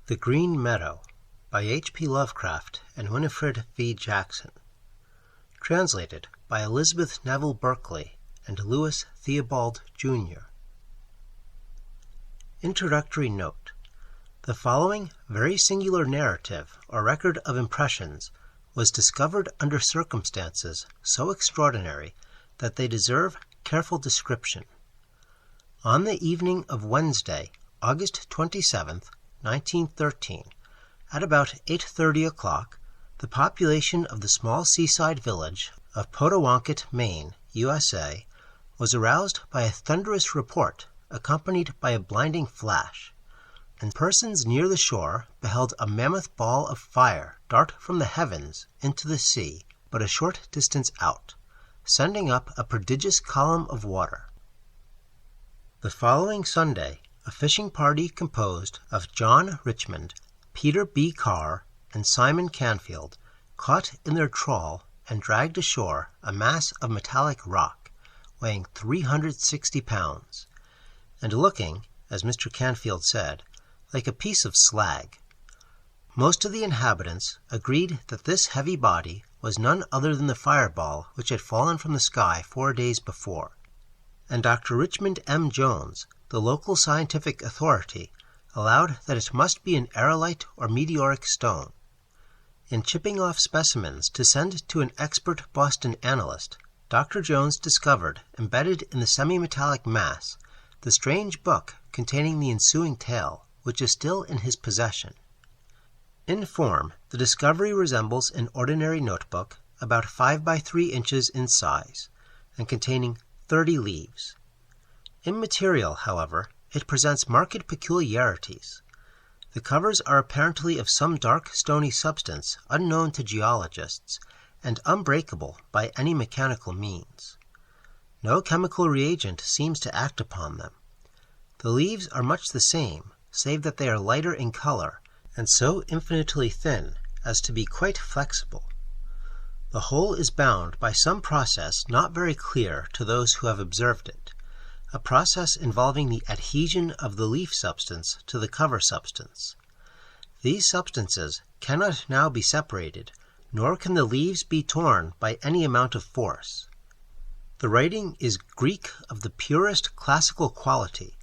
The Green Meadow by H.P. Lovecraft and Winifred V. Jackson. Translated by Elizabeth Neville Berkeley and Louis Theobald, Jr. Introductory Note: the following very singular narrative or record of impressions was discovered under circumstances so extraordinary that they deserve careful description. On the evening of Wednesday, August 27th, 1913, at about 8:30 o'clock, the population of the small seaside village of Potawatomi, Maine, USA, was aroused by a thunderous report accompanied by a blinding flash, and persons near the shore beheld a mammoth ball of fire dart from the heavens into the sea but a short distance out, sending up a prodigious column of water. The following Sunday, a fishing party composed of John Richmond, Peter B. Carr, and Simon Canfield caught in their trawl and dragged ashore a mass of metallic rock weighing 360 pounds, and looking, as Mr. Canfield said, like a piece of slag. Most of the inhabitants agreed that this heavy body was none other than the fireball which had fallen from the sky 4 days before, and Dr. Richmond M. Jones, the local scientific authority, allowed that it must be an aerolite or meteoric stone. In chipping off specimens to send to an expert Boston analyst, Dr. Jones discovered, embedded in the semi-metallic mass, the strange book containing the ensuing tale, which is still in his possession. In form, the discovery resembles an ordinary notebook, about 5 by 3 inches in size, and containing 30 leaves. In material, however, it presents marked peculiarities. The covers are apparently of some dark stony substance unknown to geologists, and unbreakable by any mechanical means. No chemical reagent seems to act upon them. The leaves are much the same, save that they are lighter in color, and so infinitely thin as to be quite flexible. The whole is bound by some process not very clear to those who have observed it, a process involving the adhesion of the leaf substance to the cover substance. These substances cannot now be separated, nor can the leaves be torn by any amount of force. The writing is Greek of the purest classical quality,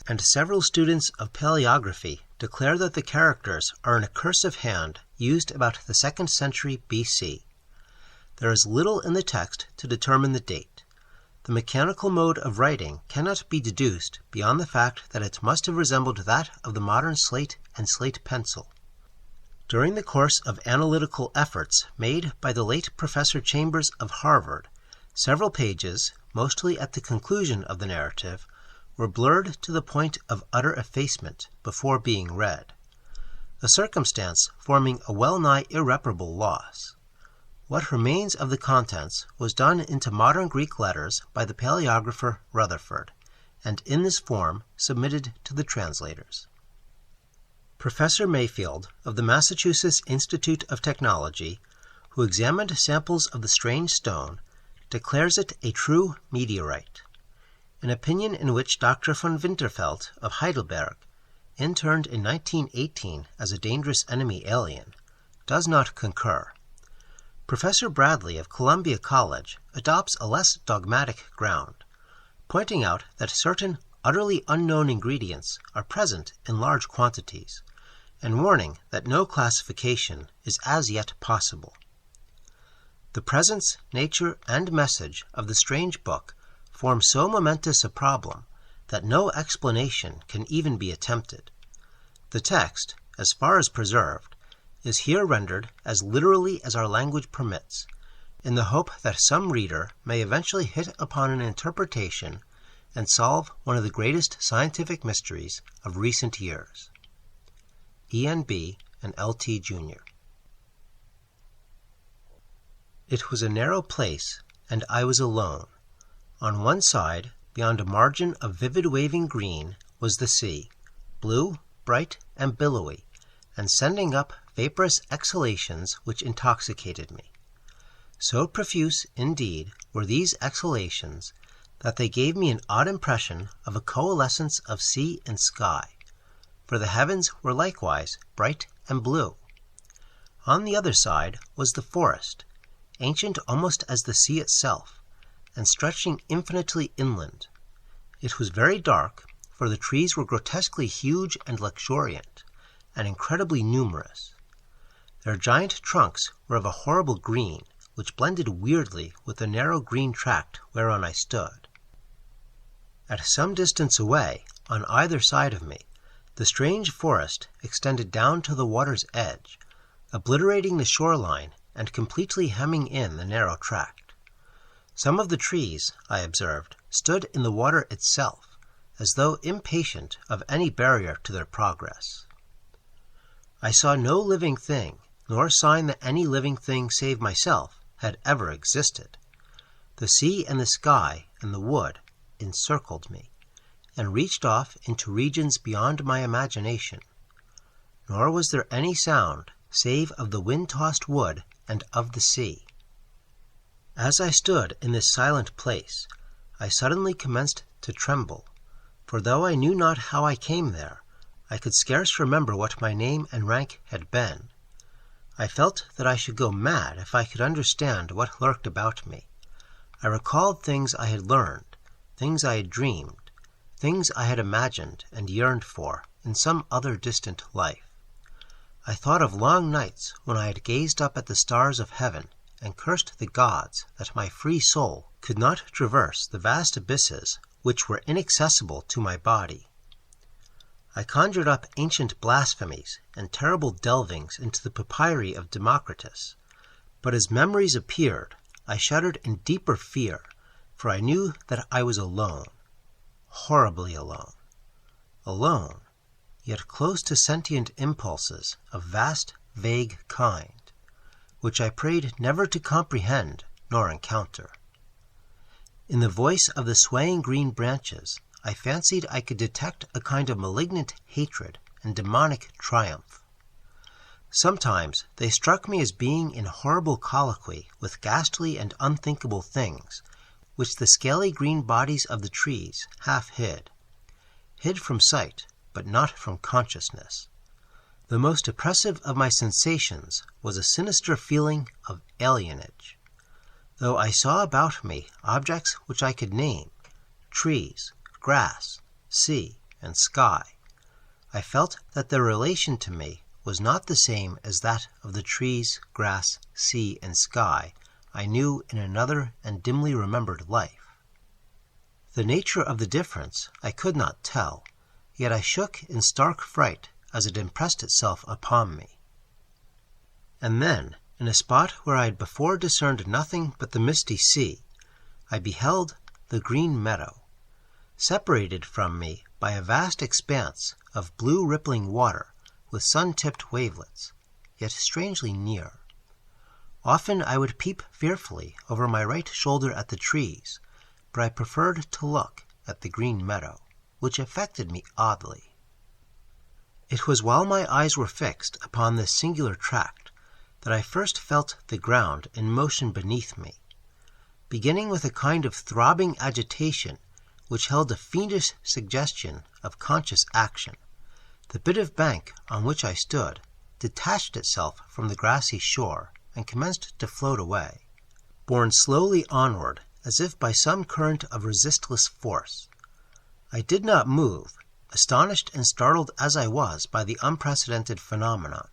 and several students of paleography declare that the characters are in a cursive hand used about the 2nd century B.C. There is little in the text to determine the date. The mechanical mode of writing cannot be deduced beyond the fact that it must have resembled that of the modern slate and slate pencil. During the course of analytical efforts made by the late Professor Chambers of Harvard, several pages, mostly at the conclusion of the narrative, were blurred to the point of utter effacement before being read, a circumstance forming a well-nigh irreparable loss. What remains of the contents was done into modern Greek letters by the paleographer Rutherford, and in this form submitted to the translators. Professor Mayfield of the Massachusetts Institute of Technology, who examined samples of the strange stone, declares it a true meteorite, an opinion in which Dr. von Winterfeldt of Heidelberg, interned in 1918 as a dangerous enemy alien, does not concur. Professor Bradley of Columbia College adopts a less dogmatic ground, pointing out that certain utterly unknown ingredients are present in large quantities, and warning that no classification is as yet possible. The presence, nature, and message of the strange book form so momentous a problem that no explanation can even be attempted. The text, as far as preserved, is here rendered as literally as our language permits, in the hope that some reader may eventually hit upon an interpretation and solve one of the greatest scientific mysteries of recent years. E.N.B. and L.T. Jr. It was a narrow place, and I was alone. On one side, beyond a margin of vivid waving green, was the sea, blue, bright, and billowy, and sending up vaporous exhalations which intoxicated me. So profuse, indeed, were these exhalations that they gave me an odd impression of a coalescence of sea and sky, for the heavens were likewise bright and blue. On the other side was the forest, ancient almost as the sea itself, and stretching infinitely inland. It was very dark, for the trees were grotesquely huge and luxuriant, and incredibly numerous. Their giant trunks were of a horrible green, which blended weirdly with the narrow green tract whereon I stood. At some distance away, on either side of me, the strange forest extended down to the water's edge, obliterating the shoreline and completely hemming in the narrow tract. Some of the trees, I observed, stood in the water itself, as though impatient of any barrier to their progress. I saw no living thing, nor sign that any living thing save myself had ever existed. The sea and the sky and the wood encircled me, and reached off into regions beyond my imagination. Nor was there any sound save of the wind-tossed wood and of the sea. As I stood in this silent place, I suddenly commenced to tremble, for though I knew not how I came there, I could scarce remember what my name and rank had been. I felt that I should go mad if I could understand what lurked about me. I recalled things I had learned, things I had dreamed, things I had imagined and yearned for in some other distant life. I thought of long nights when I had gazed up at the stars of heaven and cursed the gods that my free soul could not traverse the vast abysses which were inaccessible to my body. I conjured up ancient blasphemies and terrible delvings into the papyri of Democritus, but as memories appeared, I shuddered in deeper fear, for I knew that I was alone, horribly alone, alone, yet close to sentient impulses of vast, vague kind, which I prayed never to comprehend nor encounter. In the voice of the swaying green branches, I fancied I could detect a kind of malignant hatred and demonic triumph. Sometimes they struck me as being in horrible colloquy with ghastly and unthinkable things, which the scaly green bodies of the trees half hid from sight, but not from consciousness. The most oppressive of my sensations was a sinister feeling of alienage. Though I saw about me objects which I could name, trees, grass, sea, and sky, I felt that their relation to me was not the same as that of the trees, grass, sea, and sky I knew in another and dimly remembered life. The nature of the difference I could not tell, yet I shook in stark fright as it impressed itself upon me. And then, in a spot where I had before discerned nothing but the misty sea, I beheld the green meadow, separated from me by a vast expanse of blue rippling water with sun-tipped wavelets, yet strangely near. Often I would peep fearfully over my right shoulder at the trees, but I preferred to look at the green meadow, which affected me oddly. It was while my eyes were fixed upon this singular tract that I first felt the ground in motion beneath me, beginning with a kind of throbbing agitation which held a fiendish suggestion of conscious action. The bit of bank on which I stood detached itself from the grassy shore and commenced to float away, borne slowly onward as if by some current of resistless force. I did not move, astonished and startled as I was by the unprecedented phenomenon,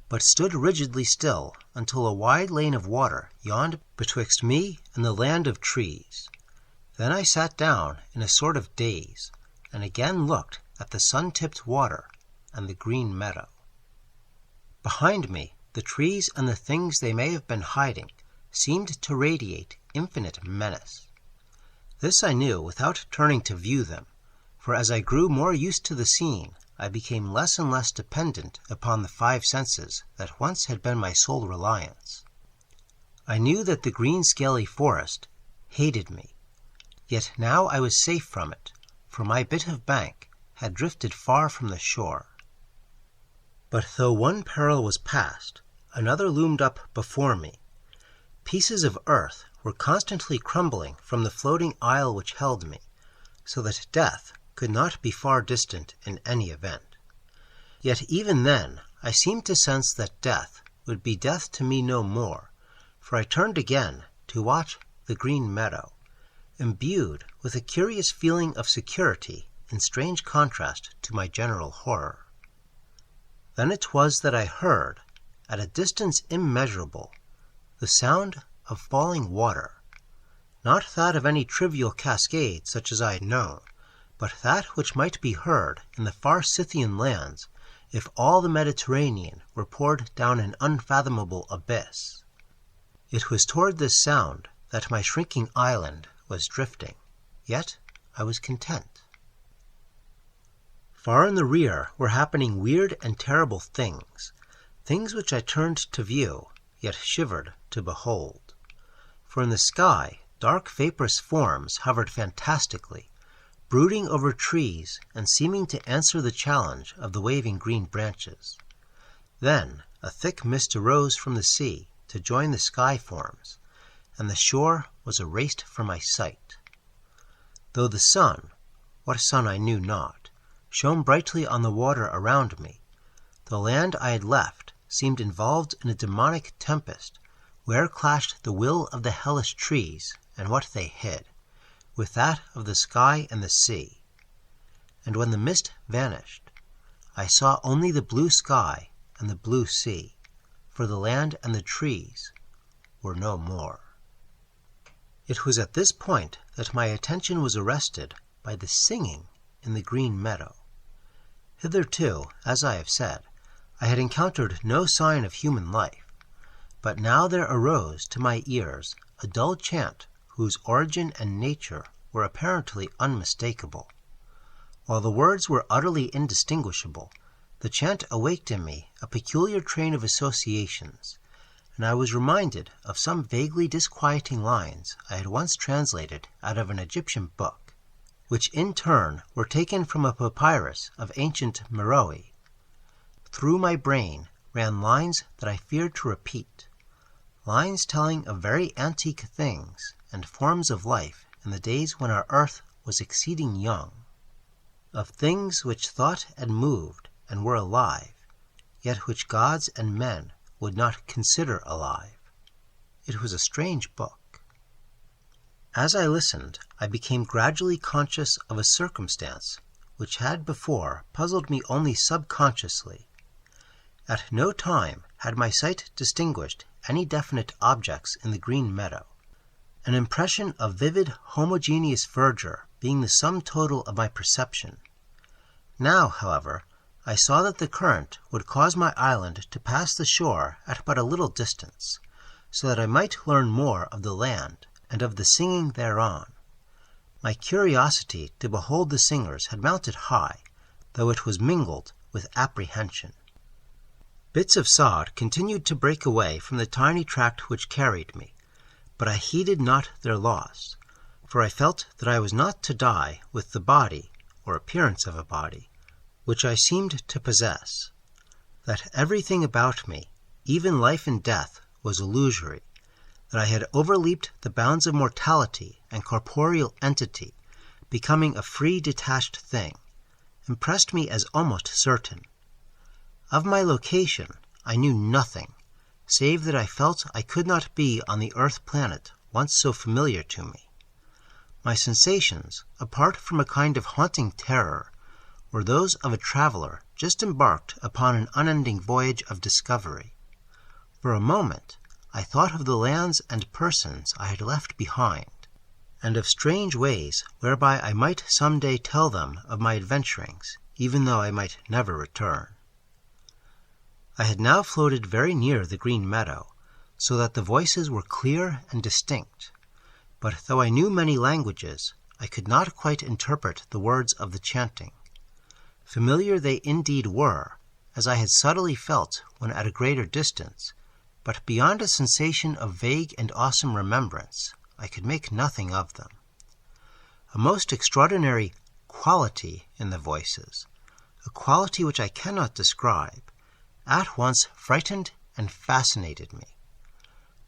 but stood rigidly still until a wide lane of water yawned betwixt me and the land of trees. Then I sat down in a sort of daze, and again looked at the sun-tipped water and the green meadow. Behind me, the trees and the things they may have been hiding seemed to radiate infinite menace. This I knew without turning to view them, for as I grew more used to the scene, I became less and less dependent upon the five senses that once had been my sole reliance. I knew that the green scaly forest hated me, yet now I was safe from it, for my bit of bank had drifted far from the shore. But though one peril was past, another loomed up before me. Pieces of earth were constantly crumbling from the floating isle which held me, so that death could not be far distant in any event. Yet even then I seemed to sense that death would be death to me no more, for I turned again to watch the green meadow, imbued with a curious feeling of security in strange contrast to my general horror. Then it was that I heard, at a distance immeasurable, the sound of falling water, not that of any trivial cascade such as I had known, but that which might be heard in the far Scythian lands if all the Mediterranean were poured down an unfathomable abyss. It was toward this sound that my shrinking island was drifting, yet I was content. Far in the rear were happening weird and terrible things which I turned to view, yet shivered to behold. For in the sky dark vaporous forms hovered fantastically, brooding over trees and seeming to answer the challenge of the waving green branches. Then a thick mist arose from the sea to join the sky forms, and the shore was erased from my sight. Though the sun, what sun I knew not, shone brightly on the water around me, the land I had left seemed involved in a demonic tempest, where clashed the will of the hellish trees and what they hid, with that of the sky and the sea. And when the mist vanished, I saw only the blue sky and the blue sea, for the land and the trees were no more. It was at this point that my attention was arrested by the singing in the green meadow. Hitherto, as I have said, I had encountered no sign of human life, but now there arose to my ears a dull chant whose origin and nature were apparently unmistakable. While the words were utterly indistinguishable, the chant awaked in me a peculiar train of associations, and I was reminded of some vaguely disquieting lines I had once translated out of an Egyptian book, which in turn were taken from a papyrus of ancient Meadow. Through my brain ran lines that I feared to repeat, lines telling of very antique things and forms of life in the days when our earth was exceeding young, of things which thought and moved and were alive, yet which gods and men would not consider alive. It was a strange book. As I listened, I became gradually conscious of a circumstance which had before puzzled me only subconsciously. At no time had my sight distinguished any definite objects in the green meadow, an impression of vivid homogeneous verdure being the sum total of my perception. Now, however, I saw that the current would cause my island to pass the shore at but a little distance, so that I might learn more of the land and of the singing thereon. My curiosity to behold the singers had mounted high, though it was mingled with apprehension. Bits of sod continued to break away from the tiny tract which carried me, but I heeded not their loss, for I felt that I was not to die with the body, or appearance of a body, which I seemed to possess, that everything about me, even life and death, was illusory, that I had overleaped the bounds of mortality and corporeal entity, becoming a free detached thing, impressed me as almost certain. Of my location I knew nothing, save that I felt I could not be on the earth planet once so familiar to me. My sensations, apart from a kind of haunting terror, were those of a traveler just embarked upon an unending voyage of discovery. For a moment I thought of the lands and persons I had left behind, and of strange ways whereby I might some day tell them of my adventurings, even though I might never return. I had now floated very near the green meadow, so that the voices were clear and distinct, but though I knew many languages, I could not quite interpret the words of the chanting. Familiar they indeed were, as I had subtly felt when at a greater distance, but beyond a sensation of vague and awesome remembrance, I could make nothing of them. A most extraordinary quality in the voices, a quality which I cannot describe, at once frightened and fascinated me.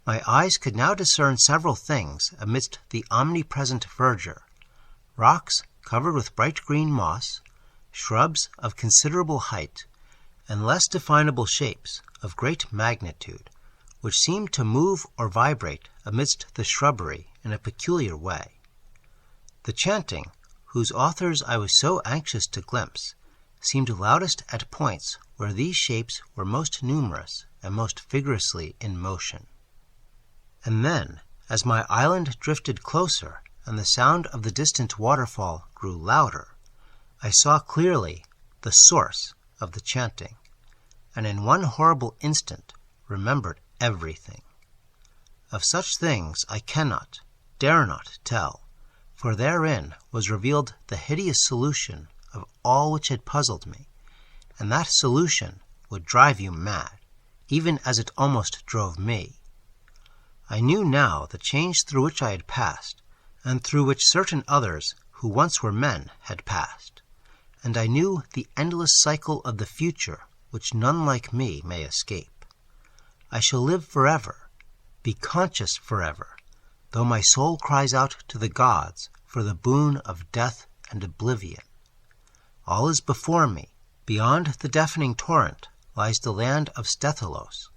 My eyes could now discern several things amidst the omnipresent verdure, rocks covered with bright green moss, shrubs of considerable height, and less definable shapes of great magnitude, which seemed to move or vibrate amidst the shrubbery in a peculiar way. The chanting, whose authors I was so anxious to glimpse, seemed loudest at points where these shapes were most numerous and most vigorously in motion. And then, as my island drifted closer and the sound of the distant waterfall grew louder, I saw clearly the source of the chanting, and in one horrible instant remembered everything. Of such things I cannot, dare not tell, for therein was revealed the hideous solution of all which had puzzled me, and that solution would drive you mad, even as it almost drove me. I knew now the change through which I had passed, and through which certain others who once were men had passed, and I knew the endless cycle of the future which none like me may escape. I shall live forever, be conscious forever, though my soul cries out to the gods for the boon of death and oblivion. All is before me. Beyond the deafening torrent lies the land of Stethalos,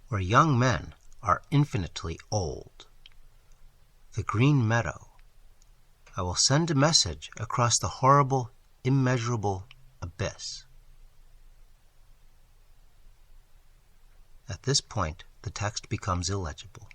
where young men are infinitely old. The green meadow. I will send a message across the horrible, immeasurable abyss. At this point, the text becomes illegible.